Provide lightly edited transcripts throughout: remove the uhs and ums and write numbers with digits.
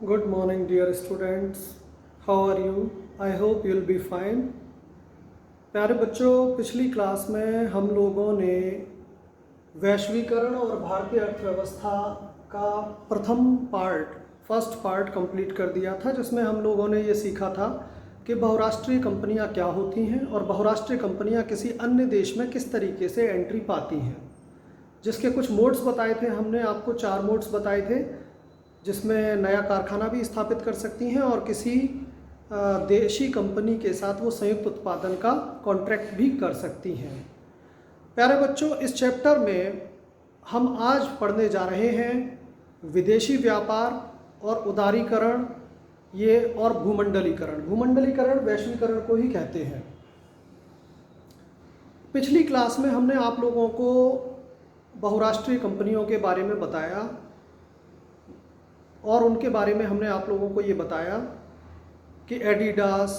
Good morning, dear students. How are you? I hope you'll be fine. प्यारे बच्चों, पिछली class में हम लोगों ने वैश्वीकरण और भारतीय अर्थव्यवस्था का फर्स्ट पार्ट कंप्लीट कर दिया था, जिसमें हम लोगों ने ये सीखा था कि बहुराष्ट्रीय कंपनियां क्या होती हैं और बहुराष्ट्रीय कंपनियां किसी अन्य देश में किस तरीके से एंट्री पाती हैं। जिसके कुछ मोड्स बताए थे, हमने आपको 4 मोड्स बताए थे, जिसमें नया कारखाना भी स्थापित कर सकती हैं और किसी देशी कंपनी के साथ वो संयुक्त उत्पादन का कॉन्ट्रैक्ट भी कर सकती हैं। प्यारे बच्चों, इस चैप्टर में हम आज पढ़ने जा रहे हैं विदेशी व्यापार और उदारीकरण और भूमंडलीकरण। भूमंडलीकरण वैश्वीकरण को ही कहते हैं। पिछली क्लास में हमने आप लोगों को बहुराष्ट्रीय कंपनियों के बारे में बताया और उनके बारे में हमने आप लोगों को ये बताया कि Adidas,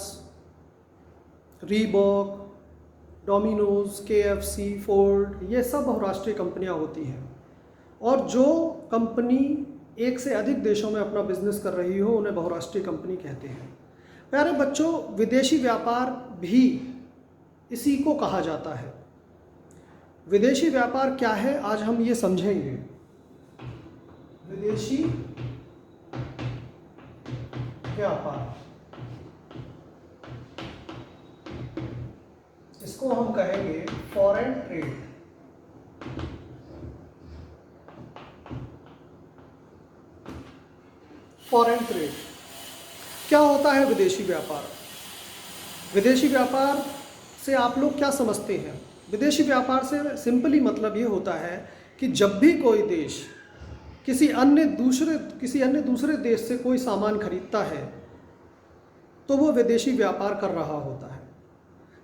Reebok, Domino's, KFC, Ford, ये सब बहुराष्ट्रीय कंपनियां होती हैं। और जो कंपनी एक से अधिक देशों में अपना बिजनेस कर रही हो उन्हें बहुराष्ट्रीय कंपनी कहते हैं। प्यारे बच्चों, विदेशी व्यापार भी इसी को कहा जाता है। विदेशी व्यापार क्या है, आज हम ये समझेंगे। विदेशी व्यापार, इसको हम कहेंगे फॉरेन ट्रेड। फॉरेन ट्रेड क्या होता है? विदेशी व्यापार। विदेशी व्यापार से आप लोग क्या समझते हैं? विदेशी व्यापार से सिंपली मतलब ये होता है कि जब भी कोई देश किसी अन्य दूसरे देश से कोई सामान खरीदता है तो वो विदेशी व्यापार कर रहा होता है,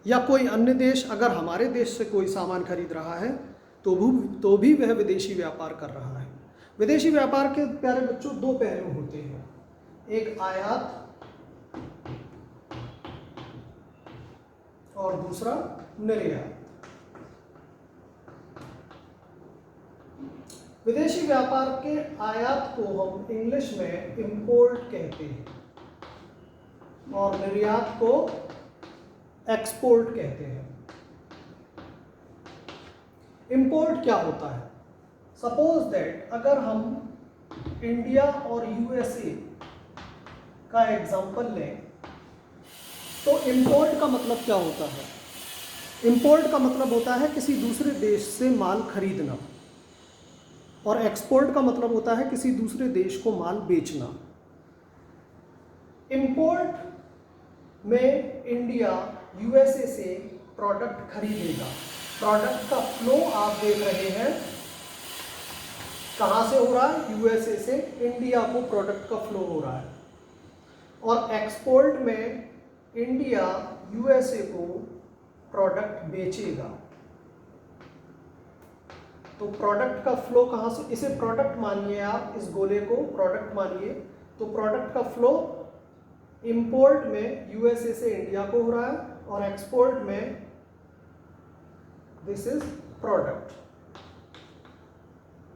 या कोई अन्य देश अगर हमारे देश से कोई सामान खरीद रहा है तो भी वह विदेशी व्यापार कर रहा है। विदेशी व्यापार के प्यारे बच्चों 2 पहलू होते हैं, एक आयात और दूसरा निर्यात। विदेशी व्यापार के आयात को हम इंग्लिश में इंपोर्ट कहते हैं और निर्यात को एक्सपोर्ट कहते हैं। इंपोर्ट क्या होता है? सपोज दैट अगर हम इंडिया और USA का एग्जांपल लें तो इंपोर्ट का मतलब क्या होता है? इंपोर्ट का मतलब होता है किसी दूसरे देश से माल खरीदना, और एक्सपोर्ट का मतलब होता है किसी दूसरे देश को माल बेचना। इंपोर्ट में इंडिया USA से प्रोडक्ट खरीदेगा। प्रोडक्ट का फ्लो आप देख रहे हैं कहाँ से हो रहा है? USA से इंडिया को प्रोडक्ट का फ्लो हो रहा है। और एक्सपोर्ट में इंडिया USA को प्रोडक्ट बेचेगा। तो प्रोडक्ट का फ्लो कहाँ से? इसे प्रोडक्ट मानिए, आप इस गोले को प्रोडक्ट मानिए। तो प्रोडक्ट का फ्लो इंपोर्ट में USA से इंडिया को हो रहा है और एक्सपोर्ट में दिस इज प्रोडक्ट,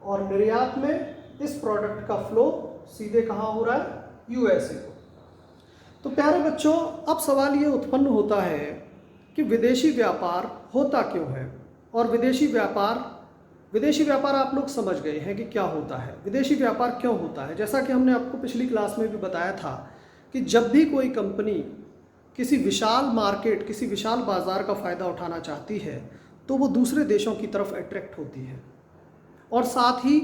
और निर्यात में इस प्रोडक्ट का फ्लो सीधे कहाँ हो रहा है? USA को। तो प्यारे बच्चों, अब सवाल ये उत्पन्न होता है कि विदेशी व्यापार होता क्यों है, और विदेशी व्यापार आप लोग समझ गए हैं कि क्या होता है। विदेशी व्यापार क्यों होता है? जैसा कि हमने आपको पिछली क्लास में भी बताया था कि जब भी कोई कंपनी किसी विशाल मार्केट, किसी विशाल बाजार का फ़ायदा उठाना चाहती है तो वो दूसरे देशों की तरफ अट्रैक्ट होती है, और साथ ही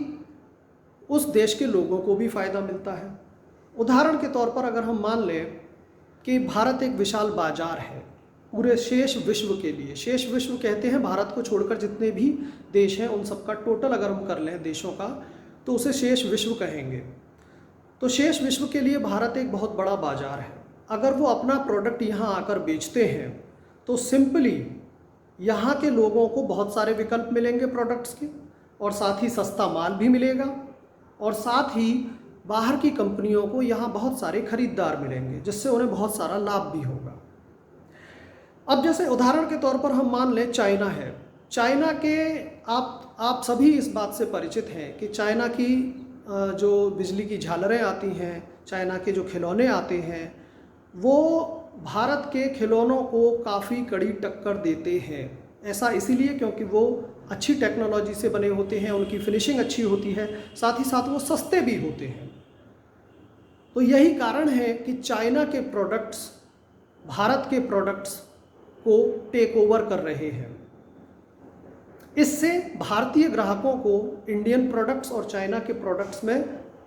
उस देश के लोगों को भी फ़ायदा मिलता है। उदाहरण के तौर पर अगर हम मान लें कि भारत एक विशाल बाजार है पूरे शेष विश्व के लिए। शेष विश्व कहते हैं भारत को छोड़कर जितने भी देश हैं उन सबका टोटल अगर हम कर लें देशों का तो उसे शेष विश्व कहेंगे। तो शेष विश्व के लिए भारत एक बहुत बड़ा बाजार है। अगर वो अपना प्रोडक्ट यहाँ आकर बेचते हैं तो सिंपली यहाँ के लोगों को बहुत सारे विकल्प मिलेंगे प्रोडक्ट्स के, और साथ ही सस्ता माल भी मिलेगा, और साथ ही बाहर की कंपनियों को यहाँ बहुत सारे खरीदार मिलेंगे जिससे उन्हें बहुत सारा लाभ भी होगा। अब जैसे उदाहरण के तौर पर हम मान लें चाइना है। चाइना के आप सभी इस बात से परिचित हैं कि चाइना की जो बिजली की झालरें आती हैं, चाइना के जो खिलौने आते हैं वो भारत के खिलौनों को काफ़ी कड़ी टक्कर देते हैं। ऐसा इसीलिए क्योंकि वो अच्छी टेक्नोलॉजी से बने होते हैं, उनकी फिनिशिंग अच्छी होती है, साथ ही साथ वो सस्ते भी होते हैं। तो यही कारण है कि चाइना के प्रोडक्ट्स भारत के प्रोडक्ट्स को टेक ओवर कर रहे हैं। इससे भारतीय ग्राहकों को इंडियन प्रोडक्ट्स और चाइना के प्रोडक्ट्स में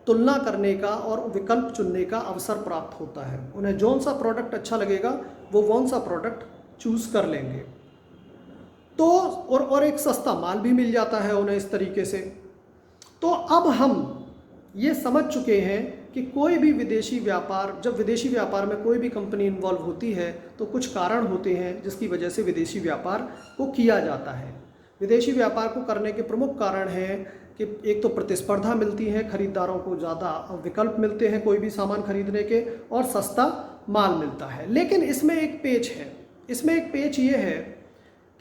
तुलना करने का और विकल्प चुनने का अवसर प्राप्त होता है। उन्हें जौन सा प्रोडक्ट अच्छा लगेगा वो कौन सा प्रोडक्ट चूज़ कर लेंगे। तो और एक सस्ता माल भी मिल जाता है उन्हें इस तरीके से। तो अब हम ये समझ चुके हैं कि कोई भी विदेशी व्यापार, जब विदेशी व्यापार में कोई भी कंपनी इन्वॉल्व होती है तो कुछ कारण होते हैं जिसकी वजह से विदेशी व्यापार को किया जाता है। विदेशी व्यापार को करने के प्रमुख कारण हैं कि एक तो प्रतिस्पर्धा मिलती है, खरीदारों को ज़्यादा विकल्प मिलते हैं कोई भी सामान खरीदने के, और सस्ता माल मिलता है। लेकिन इसमें एक पेच है। इसमें एक पेच ये है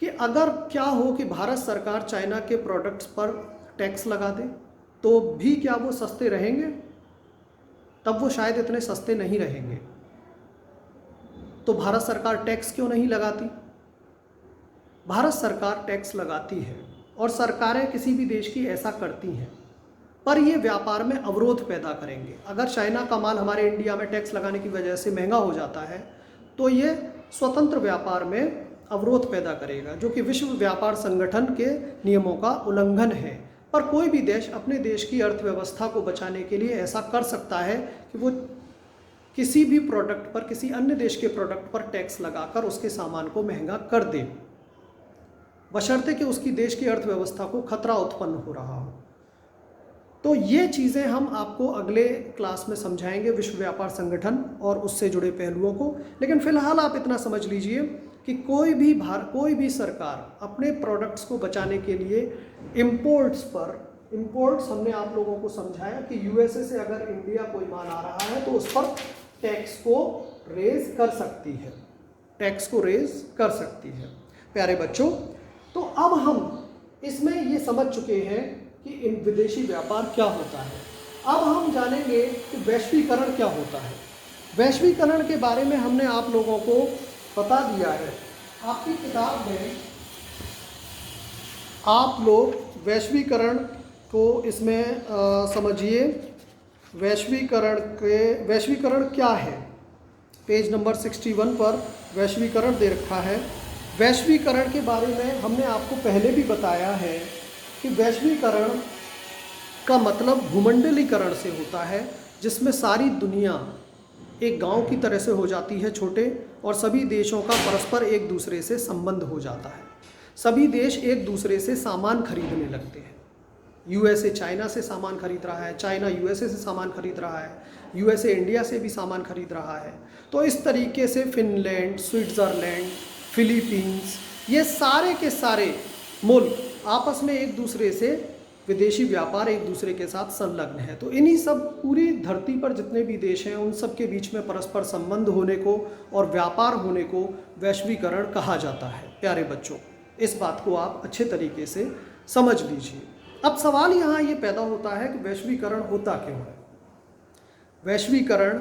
कि अगर क्या हो कि भारत सरकार चाइना के प्रोडक्ट्स पर टैक्स लगा दे तो भी क्या वो सस्ते रहेंगे? तब वो शायद इतने सस्ते नहीं रहेंगे। तो भारत सरकार टैक्स क्यों नहीं लगाती? भारत सरकार टैक्स लगाती है और सरकारें किसी भी देश की ऐसा करती हैं, पर ये व्यापार में अवरोध पैदा करेंगे। अगर चाइना का माल हमारे इंडिया में टैक्स लगाने की वजह से महंगा हो जाता है तो ये स्वतंत्र व्यापार में अवरोध पैदा करेगा, जो कि विश्व व्यापार संगठन के नियमों का उल्लंघन है। पर कोई भी देश अपने देश की अर्थव्यवस्था को बचाने के लिए ऐसा कर सकता है कि वो किसी भी प्रोडक्ट पर, किसी अन्य देश के प्रोडक्ट पर टैक्स लगाकर उसके सामान को महंगा कर दे, बशर्ते कि उसकी देश की अर्थव्यवस्था को खतरा उत्पन्न हो रहा हो। तो ये चीज़ें हम आपको अगले क्लास में समझाएंगे, विश्व व्यापार संगठन और उससे जुड़े पहलुओं को। लेकिन फ़िलहाल आप इतना समझ लीजिए कि कोई भी सरकार अपने प्रोडक्ट्स को बचाने के लिए इम्पोर्ट्स हमने आप लोगों को समझाया कि यूएसए से अगर इंडिया कोई माल आ रहा है तो उस पर टैक्स को रेज कर सकती है। प्यारे बच्चों, तो अब हम इसमें ये समझ चुके हैं कि इन विदेशी व्यापार क्या होता है। अब हम जानेंगे कि वैश्वीकरण क्या होता है। वैश्वीकरण के बारे में हमने आप लोगों को बता दिया है। आपकी किताब में आप लोग वैश्वीकरण को इसमें समझिए। वैश्वीकरण क्या है? पेज नंबर 61 पर वैश्वीकरण दे रखा है। वैश्वीकरण के बारे में हमने आपको पहले भी बताया है कि वैश्वीकरण का मतलब भूमंडलीकरण से होता है, जिसमें सारी दुनिया एक गांव की तरह से हो जाती है छोटे, और सभी देशों का परस्पर एक दूसरे से संबंध हो जाता है। सभी देश एक दूसरे से सामान खरीदने लगते हैं। यूएसए चाइना से सामान खरीद रहा है, चाइना यूएसए से सामान खरीद रहा है, यूएसए इंडिया से भी सामान खरीद रहा है। तो इस तरीके से फिनलैंड, स्विट्ज़रलैंड, फिलीपींस, ये सारे के सारे मुल्क आपस में एक दूसरे से विदेशी व्यापार एक दूसरे के साथ संलग्न है। तो इन्हीं सब पूरी धरती पर जितने भी देश हैं उन सब के बीच में परस्पर संबंध होने को और व्यापार होने को वैश्वीकरण कहा जाता है। प्यारे बच्चों, इस बात को आप अच्छे तरीके से समझ लीजिए। अब सवाल यहाँ ये पैदा होता है कि वैश्वीकरण होता क्यों है? वैश्वीकरण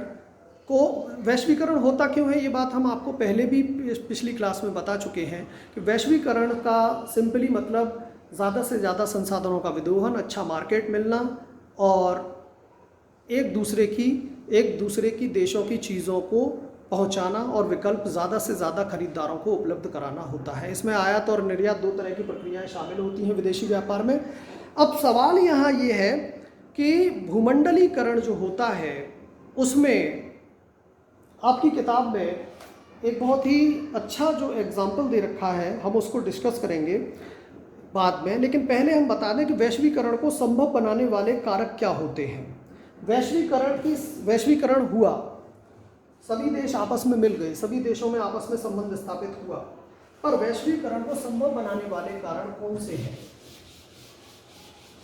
होता क्यों है, ये बात हम आपको पहले भी पिछली क्लास में बता चुके हैं कि वैश्वीकरण का सिंपली मतलब ज़्यादा से ज़्यादा संसाधनों का विदोहन, अच्छा मार्केट मिलना और एक दूसरे की देशों की चीज़ों को पहुंचाना और विकल्प ज़्यादा से ज़्यादा खरीदारों को उपलब्ध कराना होता है। इसमें आयात और निर्यात दो तरह की प्रक्रियाएं शामिल होती हैं विदेशी व्यापार में। अब सवाल यहाँ ये है कि भूमंडलीकरण जो होता है उसमें आपकी किताब में एक बहुत ही अच्छा जो एग्जाम्पल दे रखा है, हम उसको डिस्कस करेंगे बाद में। लेकिन पहले हम बता दें कि वैश्वीकरण को संभव बनाने वाले कारक क्या होते हैं। वैश्वीकरण हुआ, सभी देश आपस में मिल गए, सभी देशों में आपस में संबंध स्थापित हुआ, पर वैश्वीकरण को संभव बनाने वाले कारण कौन से हैं?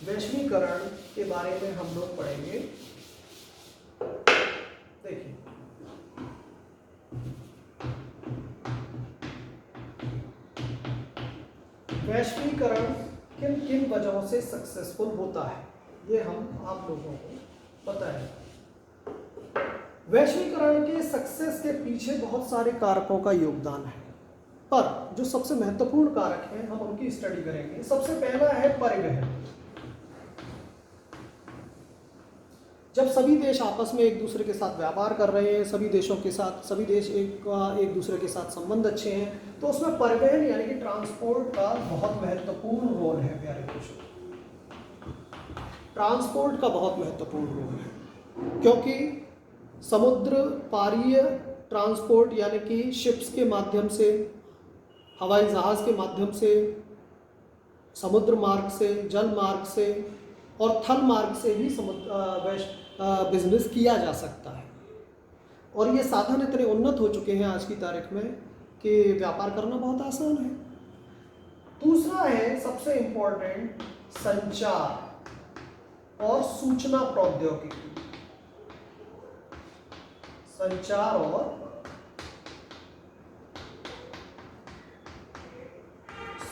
वैश्वीकरण के बारे में हम लोग पढ़ेंगे। देखिए, वैश्वीकरण किन किन वजहों से सक्सेसफुल होता है, ये हम आप लोगों को बताएं। वैश्वीकरण के सक्सेस के पीछे बहुत सारे कारकों का योगदान है, पर जो सबसे महत्वपूर्ण कारक हैं हम उनकी स्टडी करेंगे। सबसे पहला है परिवहन। जब सभी देश आपस में एक दूसरे के साथ व्यापार कर रहे हैं, सभी देश एक दूसरे के साथ संबंध अच्छे हैं, तो उसमें परिवहन यानी कि ट्रांसपोर्ट का बहुत महत्वपूर्ण रोल है प्यारे दोस्तों। ट्रांसपोर्ट का बहुत महत्वपूर्ण रोल है, क्योंकि समुद्र पारीय ट्रांसपोर्ट यानी कि शिप्स के माध्यम से, हवाई जहाज़ के माध्यम से, समुद्र मार्ग से, जल मार्ग से और थल मार्ग से भी बिजनेस किया जा सकता है। और ये साधन इतने उन्नत हो चुके हैं आज की तारीख में कि व्यापार करना बहुत आसान है। दूसरा है सबसे इम्पोर्टेंट, संचार और सूचना प्रौद्योगिकी। संचार और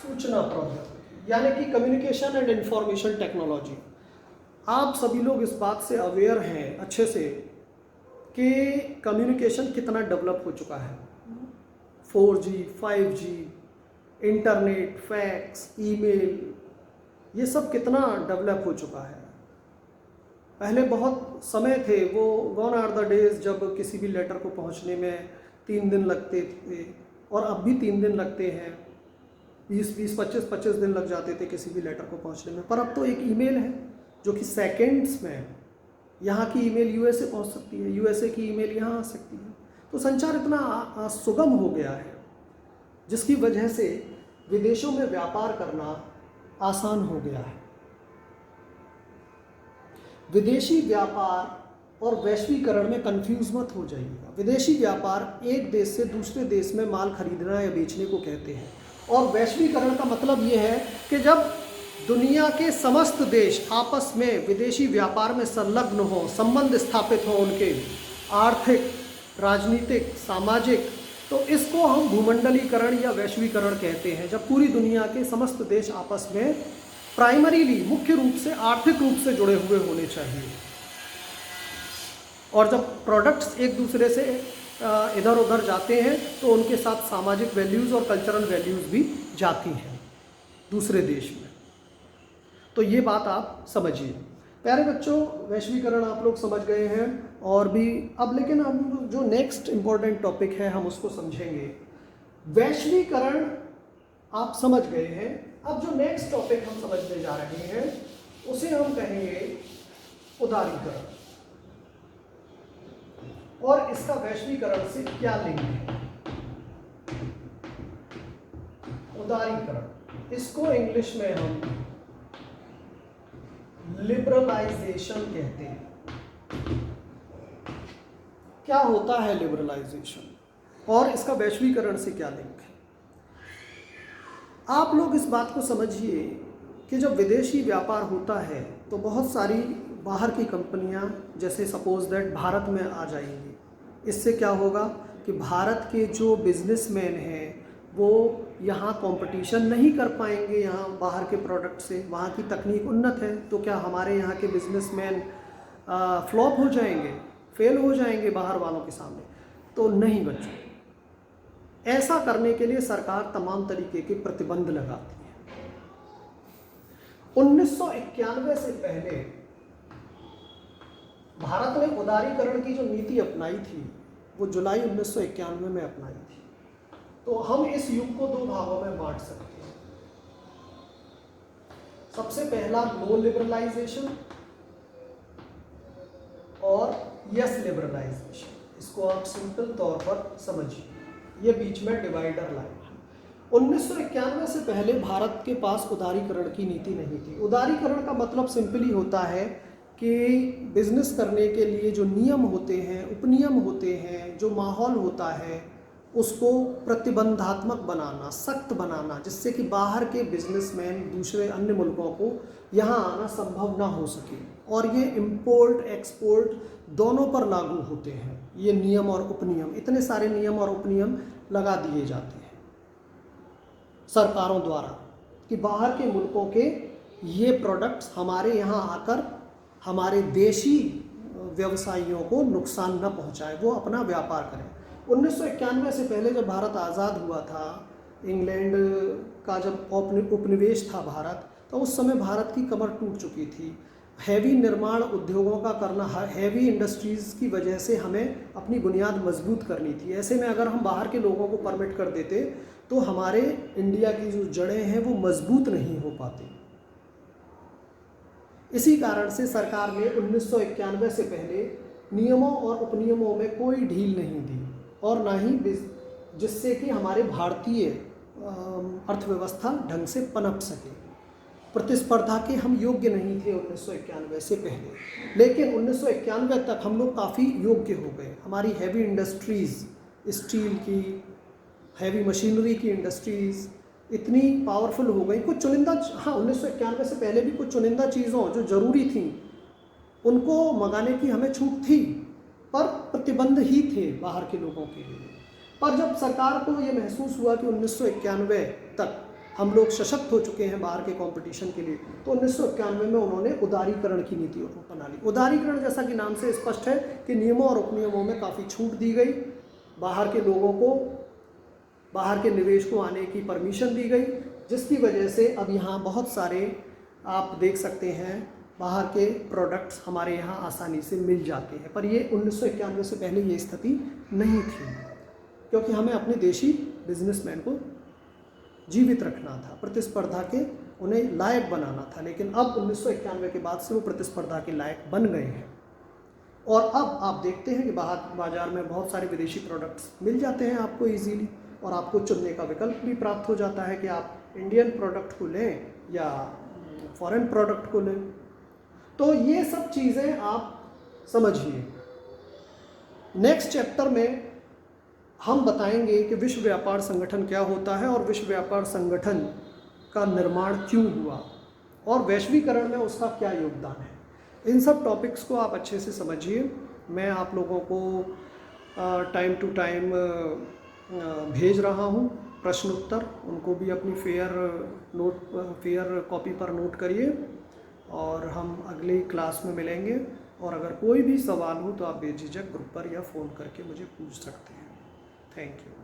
सूचना प्रौद्योगिकी यानी कि कम्युनिकेशन एंड इंफॉर्मेशन टेक्नोलॉजी। आप सभी लोग इस बात से अवेयर हैं अच्छे से कि कम्युनिकेशन कितना डेवलप हो चुका है। 4G, 5G, internet, fax, email, ये सब कितना डेवलप हो चुका है। पहले बहुत समय थे, वो गॉन आर द डेज जब किसी भी लेटर को पहुंचने में 3 दिन लगते थे, और अब भी 3 दिन लगते हैं। 25 दिन लग जाते थे किसी भी लेटर को पहुंचने में, पर अब तो एक ईमेल है जो कि सेकंड्स में यहाँ की ईमेल यूएसए पहुँच सकती है, यूएसए की ईमेल यहाँ आ सकती है। तो संचार इतना सुगम हो गया है जिसकी वजह से विदेशों में व्यापार करना आसान हो गया है। विदेशी व्यापार और वैश्वीकरण में कंफ्यूज मत हो जाइएगा। विदेशी व्यापार एक देश से दूसरे देश में माल खरीदना या बेचने को कहते हैं, और वैश्वीकरण का मतलब ये है कि जब दुनिया के समस्त देश आपस में विदेशी व्यापार में संलग्न हो, संबंध स्थापित हो उनके आर्थिक, राजनीतिक, सामाजिक, तो इसको हम भूमंडलीकरण या वैश्वीकरण कहते हैं। जब पूरी दुनिया के समस्त देश आपस में प्राइमरीली, मुख्य रूप से आर्थिक रूप से जुड़े हुए होने चाहिए, और जब प्रोडक्ट्स एक दूसरे से इधर उधर जाते हैं तो उनके साथ सामाजिक वैल्यूज़ और कल्चरल वैल्यूज़ भी जाती हैं दूसरे देश में। तो ये बात आप समझिए। प्यारे बच्चों, वैश्वीकरण आप लोग समझ गए हैं, और भी अब लेकिन हम जो नेक्स्ट इम्पॉर्टेंट टॉपिक है हम उसको समझेंगे। वैश्वीकरण आप समझ गए हैं, अब जो नेक्स्ट टॉपिक हम समझने जा रहे हैं उसे हम कहेंगे उदारीकरण, और इसका वैश्वीकरण से क्या लिंक है। उदारीकरण, इसको इंग्लिश में हम लिबरलाइजेशन कहते हैं। क्या होता है लिबरलाइजेशन और इसका वैश्वीकरण से क्या लिंक है? आप लोग इस बात को समझिए कि जब विदेशी व्यापार होता है तो बहुत सारी बाहर की कंपनियां, जैसे सपोज दैट भारत में आ जाएंगी। इससे क्या होगा कि भारत के जो बिजनेसमैन हैं वो यहाँ कंपटीशन नहीं कर पाएंगे यहाँ बाहर के प्रोडक्ट से। वहाँ की तकनीक उन्नत है, तो क्या हमारे यहाँ के बिजनेसमैन फ्लॉप हो जाएंगे, फेल हो जाएंगे बाहर वालों के सामने? तो नहीं बच्चों, ऐसा करने के लिए सरकार तमाम तरीके के प्रतिबंध लगाती है। 1991 से पहले भारत ने उदारीकरण की जो नीति अपनाई थी वो जुलाई 1991 में अपनाई थी। तो हम इस युग को 2 भागों में बांट सकते हैं। सबसे पहला नो लिबरलाइजेशन और यस लिबरलाइजेशन। इसको आप सिंपल तौर पर समझिए, ये बीच में डिवाइडर लाइन है। 1991 से पहले भारत के पास उदारीकरण की नीति नहीं थी। उदारीकरण का मतलब सिंपली होता है कि बिजनेस करने के लिए जो नियम होते हैं, उपनियम होते हैं, जो माहौल होता है, उसको प्रतिबंधात्मक बनाना, सख्त बनाना, जिससे कि बाहर के बिजनेसमैन दूसरे अन्य मुल्कों को यहाँ आना संभव ना हो सके। और ये इंपोर्ट एक्सपोर्ट दोनों पर लागू होते हैं ये नियम और उपनियम। इतने सारे नियम और उपनियम लगा दिए जाते हैं सरकारों द्वारा कि बाहर के मुल्कों के ये प्रोडक्ट्स हमारे यहाँ आकर हमारे देशी व्यवसायियों को नुकसान न पहुंचाए, वो अपना व्यापार करें। 1991 से पहले जब भारत आज़ाद हुआ था, इंग्लैंड का जब उपनिवेश था भारत, तो उस समय भारत की कमर टूट चुकी थी। हैवी निर्माण उद्योगों का करना, हैवी इंडस्ट्रीज़ की वजह से हमें अपनी बुनियाद मजबूत करनी थी। ऐसे में अगर हम बाहर के लोगों को परमिट कर देते तो हमारे इंडिया की जो जड़ें हैं वो मजबूत नहीं हो पाती। इसी कारण से सरकार ने 1991 से पहले नियमों और उपनियमों में कोई ढील नहीं दी, और ना ही जिससे कि हमारे भारतीय अर्थव्यवस्था ढंग से पनप सके। प्रतिस्पर्धा के हम योग्य नहीं थे 1991 से पहले, लेकिन 1991 तक हम लोग काफ़ी योग्य हो गए। हमारी हैवी इंडस्ट्रीज़, स्टील की, हैवी मशीनरी की इंडस्ट्रीज़ इतनी पावरफुल हो गई। कुछ चुनिंदा, हाँ 1991 से पहले भी कुछ चुनिंदा चीज़ों जो ज़रूरी थी उनको मंगाने की हमें छूट थी, पर प्रतिबंध ही थे बाहर के लोगों के लिए। पर जब सरकार को ये महसूस हुआ कि 1991 तक हम लोग सशक्त हो चुके हैं बाहर के कंपटीशन के लिए, तो 1991 में उन्होंने उदारीकरण की नीति अपना ली। उदारीकरण जैसा कि नाम से स्पष्ट है कि नियमों और उपनियमों में काफ़ी छूट दी गई, बाहर के लोगों को, बाहर के निवेश को आने की परमिशन दी गई, जिसकी वजह से अब यहाँ बहुत सारे आप देख सकते हैं बाहर के प्रोडक्ट्स हमारे यहाँ आसानी से मिल जाते हैं। पर ये 1991 से पहले ये स्थिति नहीं थी, क्योंकि हमें अपने देशी बिजनेसमैन को जीवित रखना था, प्रतिस्पर्धा के उन्हें लायक बनाना था। लेकिन अब 1991 के बाद से वो प्रतिस्पर्धा के लायक बन गए हैं, और अब आप देखते हैं कि बाजार में बहुत सारे विदेशी प्रोडक्ट्स मिल जाते हैं आपको ईजीली, और आपको चुनने का विकल्प भी प्राप्त हो जाता है कि आप इंडियन प्रोडक्ट को लें या फॉरेन प्रोडक्ट को लें। तो ये सब चीज़ें आप समझिए। नेक्स्ट चैप्टर में हम बताएंगे कि विश्व व्यापार संगठन क्या होता है और विश्व व्यापार संगठन का निर्माण क्यों हुआ और वैश्वीकरण में उसका क्या योगदान है। इन सब टॉपिक्स को आप अच्छे से समझिए। मैं आप लोगों को टाइम टू टाइम भेज रहा हूँ प्रश्न उत्तर, उनको भी अपनी फेयर कॉपी पर नोट करिए, और हम अगली क्लास में मिलेंगे। और अगर कोई भी सवाल हो तो आप बेझिझक ग्रुप पर या फ़ोन करके मुझे पूछ सकते हैं। Thank you.